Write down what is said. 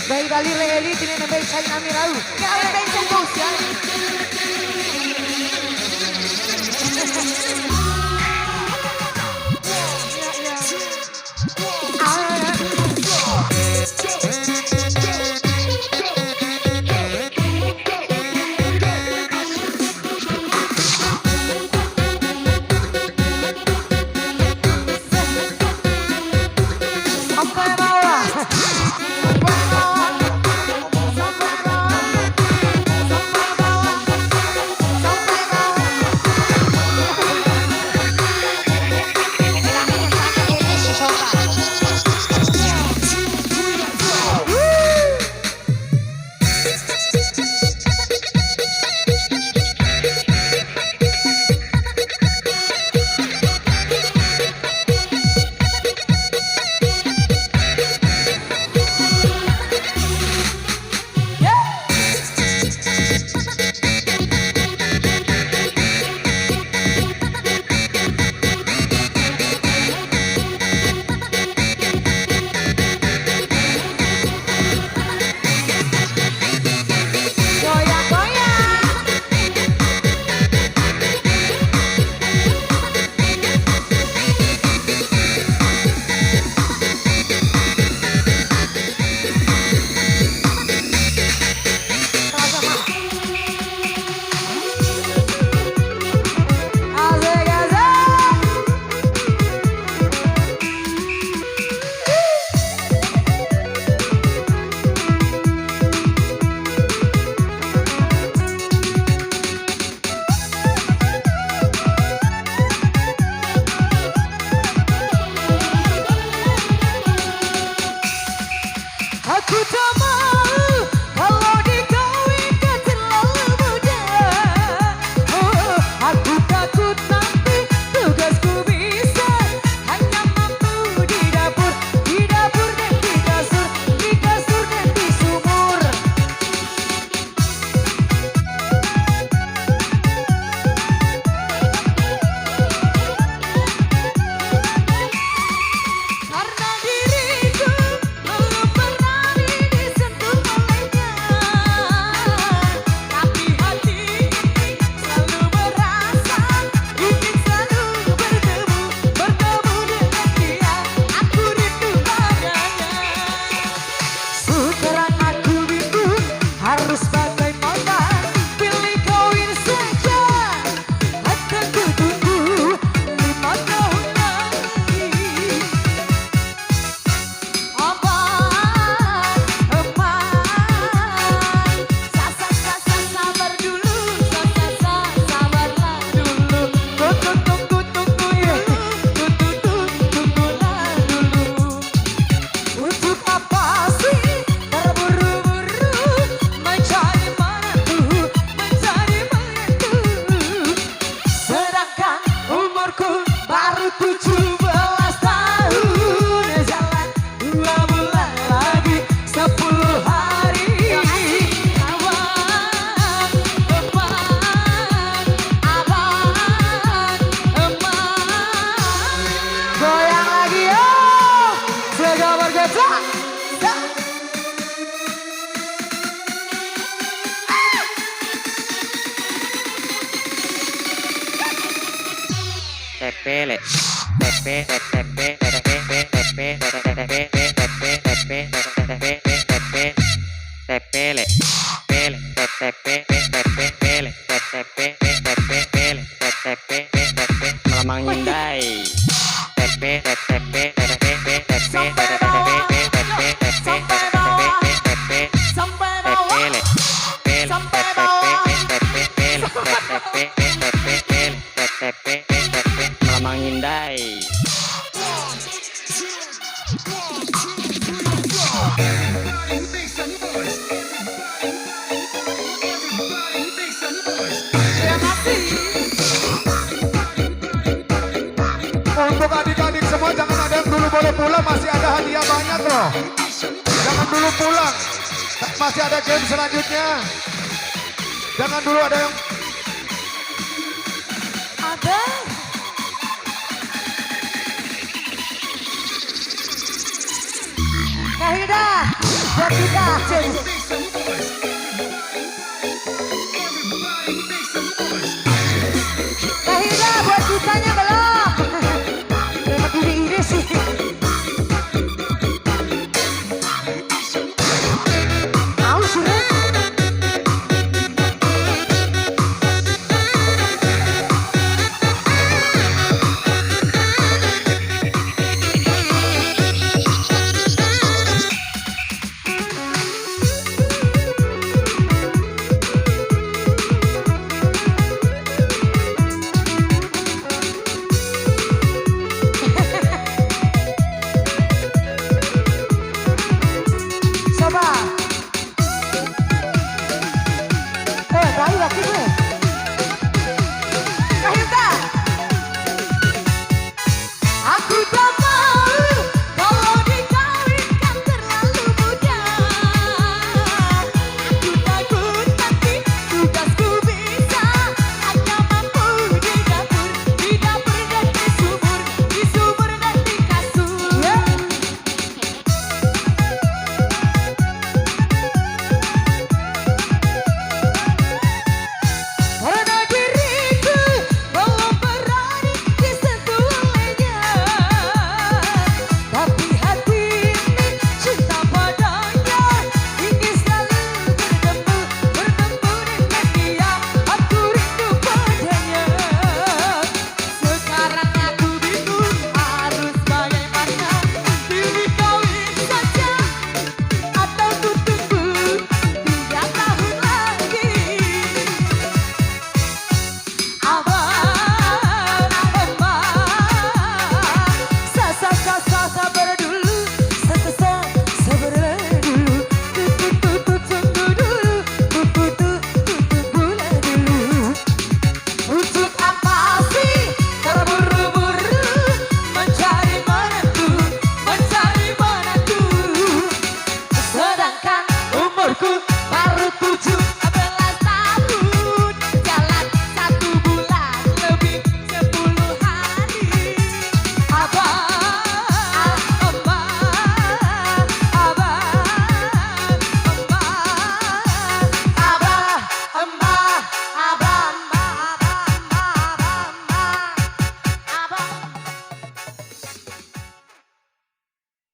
Baik Bali Reeli dengan baik saya Nami Rau. Kalian baik fokus ya. Aku tak mau kalau dikawinkan terlalu muda. Aku takut nanti tugasku bisa hanya mampu di dapur dan di kasur dan di sumur. Karena diriku belum pernah disentuh olehnya, tapi hati ini selalu merasa ingin selalu bertemu dengan dia. Aku rindu padanya. Sekarang aku bingung harus bagaimana. Pilih kawin saja akan kutunggu 5 tahun lagi. Sabar dulu, sabarlah dulu. Tunggu ya, tunggulah dulu. Untuk apa sih terburu-buru mencari menantu? Sedangkan umurku baru 17 tahun. Jalan 2 bulan lagi 10 hari. Goyang lagi yo, sega bergerak. Tepele, Melamang Hyundai. Sampai bawah, sampai bawah, sampai bawah, sampai bawah. Melamang Hyundai. Terima kasih. Untuk adik-adik semua jangan ada yang dulu boleh pulang, masih ada hadiah banyak loh. Jangan dulu pulang, masih ada game selanjutnya. Jangan dulu ada yang Ada. Kahida, buat kita.